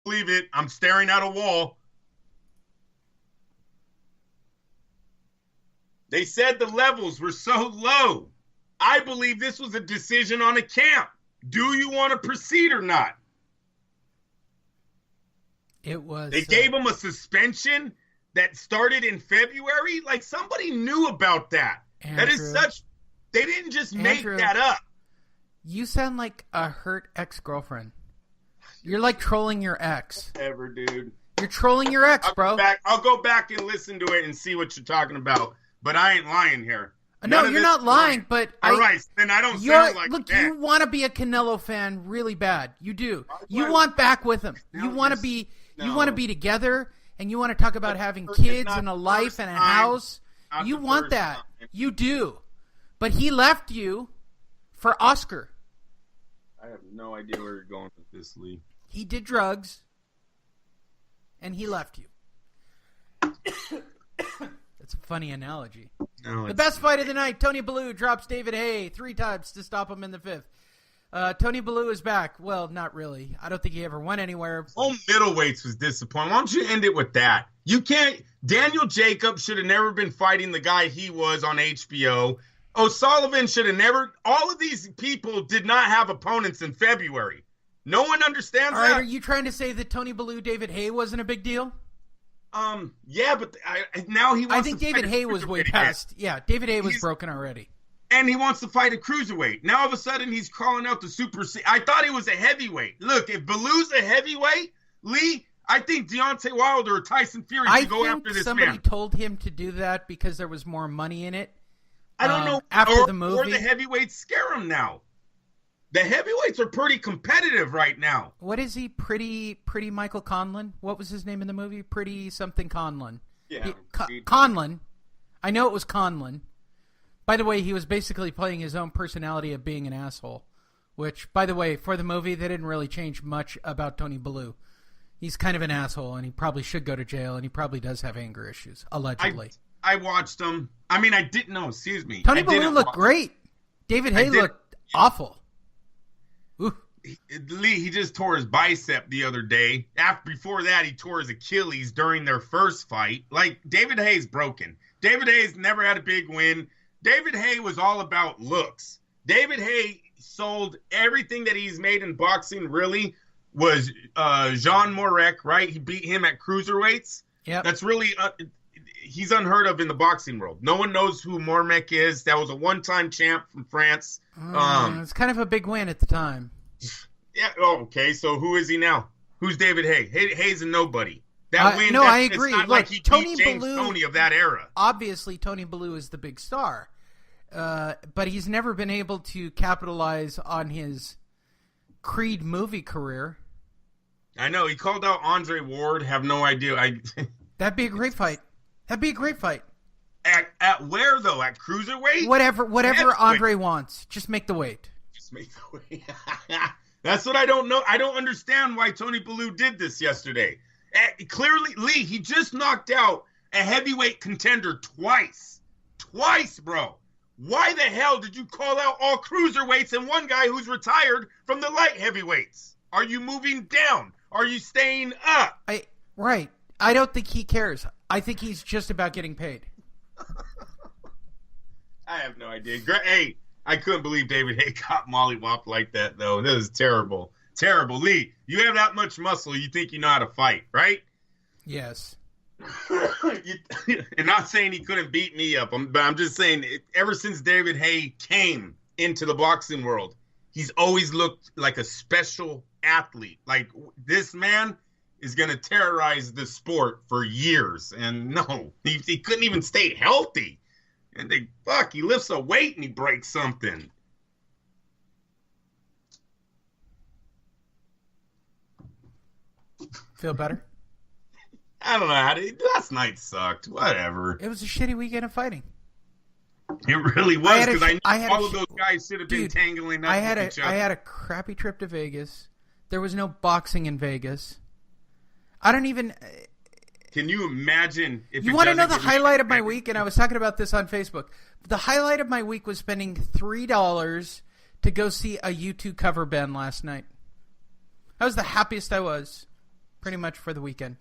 believe it. I'm staring at a wall. They said the levels were so low. I believe this was a decision on a camp. Do you want to proceed or not? It was. They gave him a suspension that started in February. Like, somebody knew about that. Andrew, that is such. They didn't just make that up. You sound like a hurt ex-girlfriend. You're like trolling your ex. Whatever, dude. You're trolling your ex, bro. I'll go back and listen to it and see what you're talking about. But I ain't lying here. No, you're not lying, but all right, then I don't sound like look, that. you want to be a Canelo fan really bad. You do. You want back with him. You want to be together, and you want to talk about having kids and a life and a house. You want that. You do. But he left you for Oscar. I have no idea where you're going with this, Lee. He did drugs, and he left you. That's a funny analogy. No, the best fight of the night, Tony Bellew drops David Haye 3 times to stop him in the 5th. Tony Bellew is back. Well, not really. I don't think he ever went anywhere. Oh, middleweights was disappointing. Why don't you end it with that? You can't. Daniel Jacobs should have never been fighting the guy he was on HBO. O'Sullivan should have never. All of these people did not have opponents in February. No one understands that. All right, that. are you trying to say that Tony Bellew, David Haye wasn't a big deal? Yeah, but now he wants. I think David Haye was way past. Yeah, David Haye was broken already. And he wants to fight a cruiserweight. Now all of a sudden he's calling out the super. I thought he was a heavyweight. Look, if Bellew's a heavyweight, Lee, I think Deontay Wilder or Tyson Fury should go after this man. Somebody told him to do that because there was more money in it. I don't know. After the movie, or the heavyweights scare him now. The heavyweights are pretty competitive right now. What is he? Pretty Michael Conlon? What was his name in the movie? Pretty something Conlon. Yeah. Conlon. I know it was Conlon. By the way, he was basically playing his own personality of being an asshole. Which, by the way, for the movie, they didn't really change much about Tony Bellew. He's kind of an asshole, and he probably should go to jail, and he probably does have anger issues, allegedly. I watched him. I mean, I didn't know. Excuse me. Tony Bellew looked great. David Haye looked awful. Lee, he just tore his bicep the other day. Before that, he tore his Achilles during their first fight. Like, David Haye's broken. David Haye's never had a big win. David Haye was all about looks. David Haye sold everything that he's made in boxing, really, was Jean Morek, right? He beat him at cruiserweights. Yeah. That's really... he's unheard of in the boxing world. No one knows who Mormek is. That was a one-time champ from France. It's kind of a big win at the time. Yeah. Oh, okay. So who is he now? Who's David Haye? Haye's a nobody. I agree. It's not like he beat James Toney of that era. Obviously, Tony Bellew is the big star, but he's never been able to capitalize on his Creed movie career. I know. He called out Andre Ward. Have no idea. That'd be a great fight. That'd be a great fight. At where, though? At cruiserweight? Whatever Andre wants. Just make the weight. That's what I don't know. I don't understand why Tony Bellew did this yesterday. Clearly, Lee, he just knocked out a heavyweight contender twice. Twice, bro. Why the hell did you call out all cruiserweights and one guy who's retired from the light heavyweights? Are you moving down? Are you staying up? Right. I don't think he cares. I think he's just about getting paid. I have no idea. Hey, I couldn't believe David Haye got mollywopped like that, though. That was terrible. Terrible. Lee, you have that much muscle, you think you know how to fight, right? Yes. And not saying he couldn't beat me up, but I'm just saying, ever since David Haye came into the boxing world, he's always looked like a special athlete. Like, this man is going to terrorize the sport for years. And no, he couldn't even stay healthy. And he lifts a weight and he breaks something. Feel better? I don't know how to. Last night sucked. Whatever. It was a shitty weekend of fighting. It really was, because I knew all of those guys should have been tangling up with each other. I had a crappy trip to Vegas. There was no boxing in Vegas. I don't even... Can you imagine if you want to know the highlight of my week? And I was talking about this on Facebook. The highlight of my week was spending $3 to go see a U2 cover band last night. That was the happiest I was. pretty much for the weekend.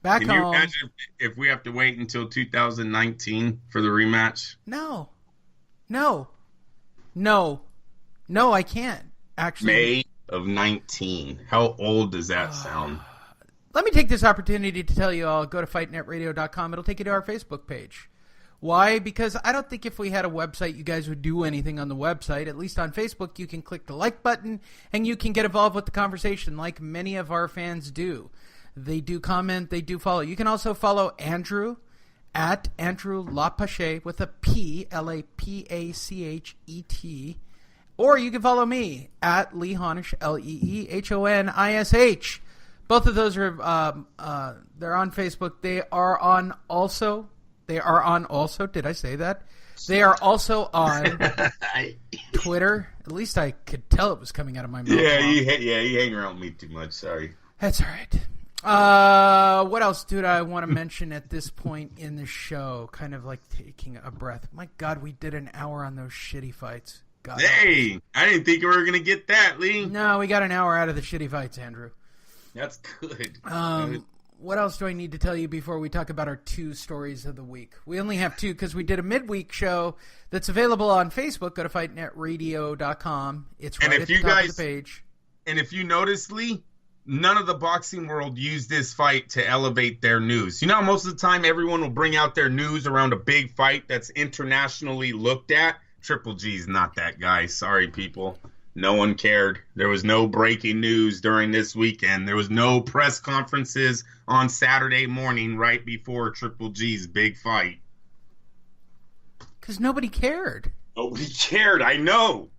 Back Can home. you imagine if we have to wait until 2019 for the rematch? No, I can't. Actually, May of 19. How old does that sound? let me take this opportunity to tell you all, go to fightnetradio.com. It'll take you to our Facebook page. Why? Because I don't think if we had a website, you guys would do anything on the website. At least on Facebook, you can click the like button, and you can get involved with the conversation like many of our fans do. They do comment, they do follow. You can also follow Andrew at Andrew Lapachet with a P, Lapachet. Or you can follow me at Lee Honish, Leehonish. Both of those are they're on Facebook. They are on also. Did I say that? They are also on Twitter. At least I could tell it was coming out of my mouth. Yeah, you hang around with me too much. Sorry. That's all right. What else did I want to mention at this point in the show? Kind of like taking a breath. My God, we did an hour on those shitty fights. God. Hey, I didn't think we were going to get that, Lee. No, we got an hour out of the shitty fights, Andrew. That's good. What else do I need to tell you before we talk about our 2 stories of the week? We only have 2 because we did a midweek show that's available on Facebook. Go to fightnetradio.com. It's right at the top of the page. And if you notice, Lee, none of the boxing world used this fight to elevate their news. You know, most of the time everyone will bring out their news around a big fight that's internationally looked at. Triple G's not that guy. Sorry, people. No one cared. There was no breaking news during this weekend. There was no press conferences on Saturday morning right before Triple G's big fight. Because nobody cared. Nobody cared. I know.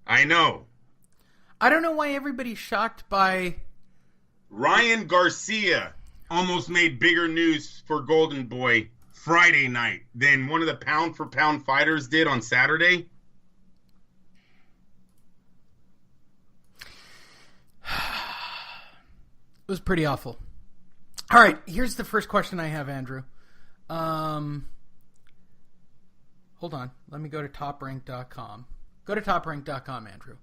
I don't know why everybody's shocked by... Ryan Garcia almost made bigger news for Golden Boy Friday night than one of the pound-for-pound fighters did on Saturday. It was pretty awful. All right, here's the first question I have, Andrew. Hold on. Let me go to toprank.com. Go to toprank.com, Andrew.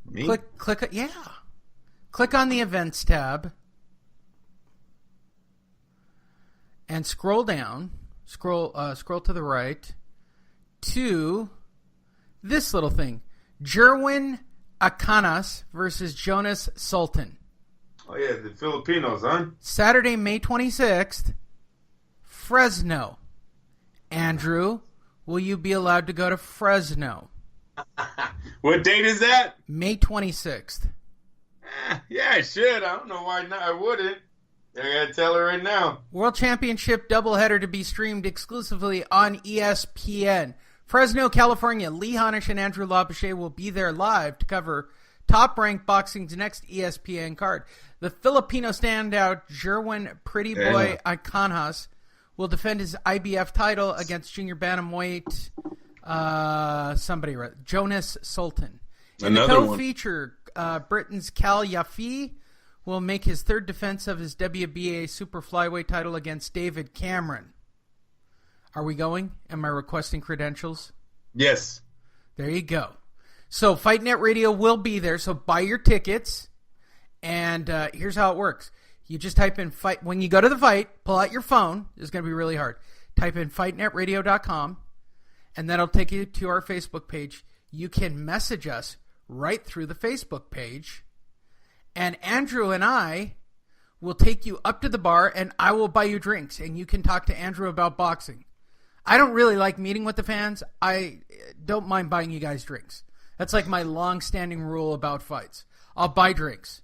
Me? Click, yeah. Click on the events tab. And scroll down. Scroll to the right to this little thing. Jerwin Akanas versus Jonas Sultan. Oh, yeah, the Filipinos, huh? Saturday, May 26th, Fresno. Andrew, will you be allowed to go to Fresno? What date is that? May 26th. Yeah, I should. I don't know why not. I wouldn't. I gotta tell her right now. World Championship doubleheader to be streamed exclusively on ESPN. Fresno, California. Lee Honish and Andrew Lapachet will be there live to cover Top Rank Boxing's next ESPN card. The Filipino standout Jerwin Pretty Boy Icanhas will defend his IBF title against junior bantamweight Jonas Sultan. In the co-feature, Britain's Cal Yaffe will make his 3rd defense of his WBA super flyweight title against David Cameron. Are we going? Am I requesting credentials? Yes. There you go. So Fight Net Radio will be there, so buy your tickets. And here's how it works. You just type in fight. When you go to the fight, pull out your phone. It's going to be really hard. Type in fightnetradio.com, and that'll take you to our Facebook page. You can message us right through the Facebook page. And Andrew and I will take you up to the bar, and I will buy you drinks, and you can talk to Andrew about boxing. I don't really like meeting with the fans. I don't mind buying you guys drinks. That's like my long-standing rule about fights. I'll buy drinks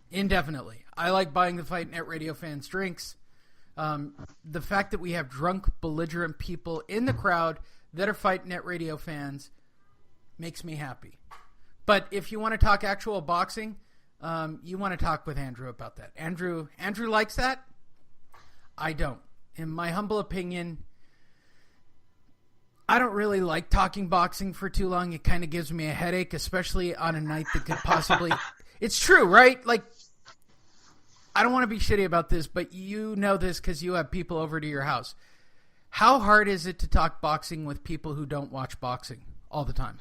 indefinitely. I like buying the Fight Net Radio fans drinks. The fact that we have drunk, belligerent people in the crowd that are Fight Net Radio fans makes me happy. But if you want to talk actual boxing, you want to talk with Andrew about that. Andrew likes that. I don't. In my humble opinion, I don't really like talking boxing for too long. It kind of gives me a headache, especially on a night that could possibly... It's true, right? Like, I don't want to be shitty about this, but you know this because you have people over to your house. How hard is it to talk boxing with people who don't watch boxing all the time?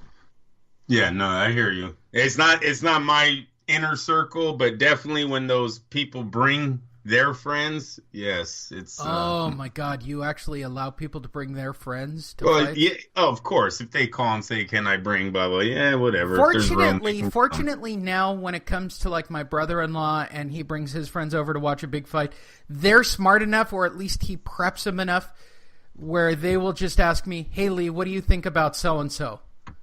Yeah, no, I hear you. It's not my inner circle, but definitely when those people bring their friends, yes, it's. Oh my God! You actually allow people to bring their friends to Well, fights? yeah, of course. If they call and say, "Can I bring blah blah?" Yeah, whatever. Fortunately, now when it comes to like my brother-in-law and he brings his friends over to watch a big fight, they're smart enough, or at least he preps them enough, where they will just ask me, "Hey Lee, what do you think about so and so?"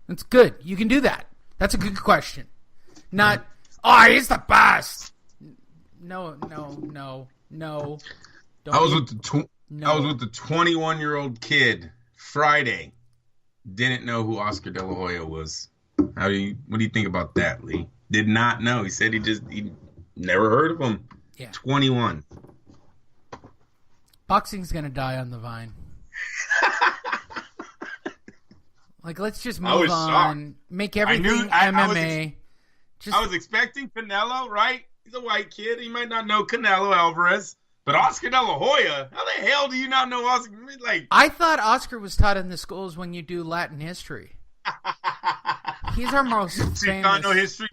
It's good. You can do that. That's a good question. Not, oh, he's the best. No. I was with the 21-year-old kid Friday. Didn't know who Oscar De La Hoya was. What do you think about that, Lee? Did not know. He said he never heard of him. Yeah. 21. Boxing's gonna die on the vine. Like, let's just move on. Shocked. Make everything MMA. I was expecting Canelo, right? He's a white kid. He might not know Canelo Alvarez. But Oscar De La Hoya? How the hell do you not know Oscar? Like, I thought Oscar was taught in the schools when you do Latin history. He's our most famous.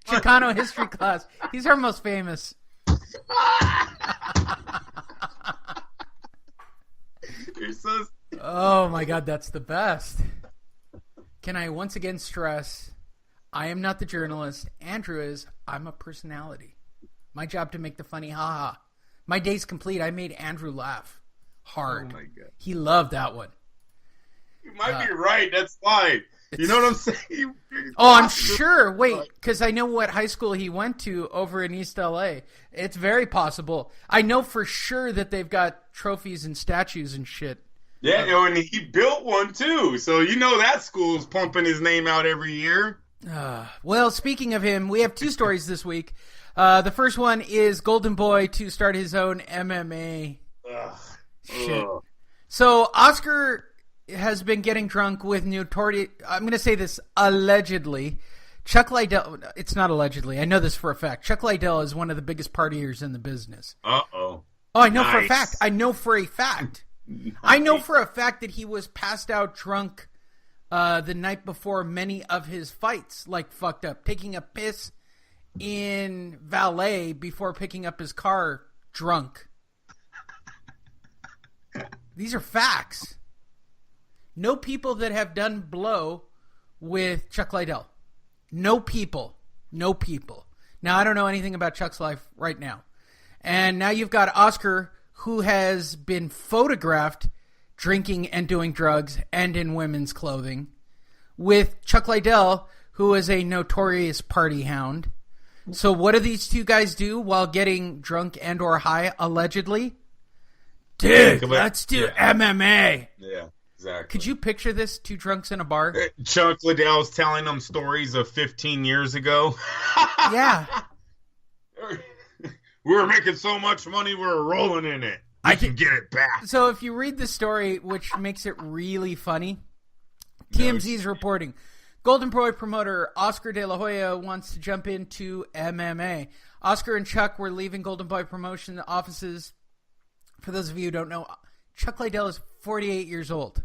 Chicano history class. He's our most famous. You're so... Oh, my God. That's the best. Can I once again stress, I am not the journalist. Andrew is. I'm a personality. My job to make the funny haha. My day's complete. I made Andrew laugh hard. Oh my God. He loved that one. You might be right. That's why. You know what I'm saying? Oh, I'm sure. Wait, because I know what high school he went to over in East LA. It's very possible. I know for sure that they've got trophies and statues and shit. Yeah, and he built one too. So you know that school's pumping his name out every year. Well, speaking of him, we have two stories this week. The first one is Golden Boy to start his own MMA. Shit. So Oscar has been getting drunk with notorious, I'm going to say this, allegedly. Chuck Liddell, it's not allegedly, I know this for a fact. Chuck Liddell is one of the biggest partiers in the business. Uh-oh. Oh, I know for a fact. I know for a fact. I know for a fact that he was passed out drunk the night before many of his fights, like fucked up, taking a piss in valet before picking up his car drunk. These are facts. No people that have done blow with Chuck Liddell. No people. Now, I don't know anything about Chuck's life right now. And now you've got Oscar, who has been photographed drinking and doing drugs and in women's clothing, with Chuck Liddell, who is a notorious party hound. So what do these two guys do while getting drunk and or high, allegedly? Dude, let's do MMA. Yeah, exactly. Could you picture this? Two drunks in a bar? Chuck Liddell's telling them stories of 15 years ago. Yeah. We were making so much money, we were rolling in it. I can get it back. So if you read the story, which makes it really funny, TMZ's reporting. Golden Boy promoter Oscar De La Hoya wants to jump into MMA. Oscar and Chuck were leaving Golden Boy promotion offices. For those of you who don't know, Chuck Liddell is 48 years old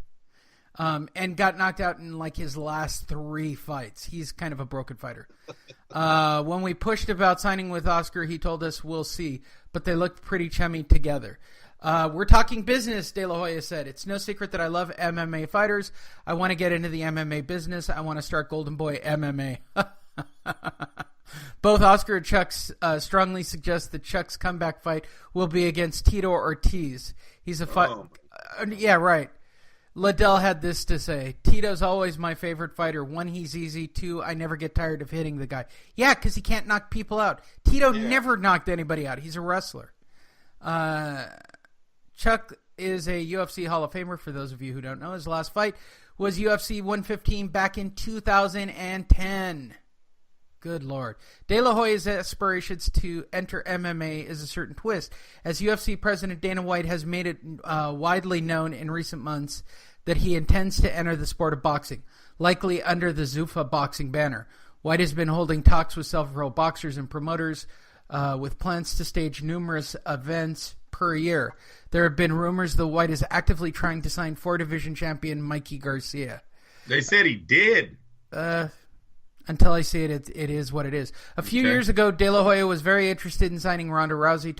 and got knocked out in like his last 3 fights. He's kind of a broken fighter. When we pushed about signing with Oscar, he told us, we'll see. But they looked pretty chummy together. We're talking business, De La Hoya said. It's no secret that I love MMA fighters. I want to get into the MMA business. I want to start Golden Boy MMA. Both Oscar and Chuck strongly suggest that Chuck's comeback fight will be against Tito Ortiz. He's a fight. Yeah, right. Liddell had this to say. Tito's always my favorite fighter. 1, he's easy. 2, I never get tired of hitting the guy. Yeah, because he can't knock people out. Tito never knocked anybody out. He's a wrestler. Chuck is a UFC Hall of Famer, for those of you who don't know. His last fight was UFC 115 back in 2010. Good Lord. De La Hoya's aspirations to enter MMA is a certain twist, as UFC President Dana White has made it widely known in recent months that he intends to enter the sport of boxing, likely under the Zuffa boxing banner. White has been holding talks with several boxers and promoters with plans to stage numerous events per year. There have been rumors that White is actively trying to sign 4-division champion Mikey Garcia. They said he did. Until I see it, it is what it is. A few years ago, De La Hoya was very interested in signing Ronda Rousey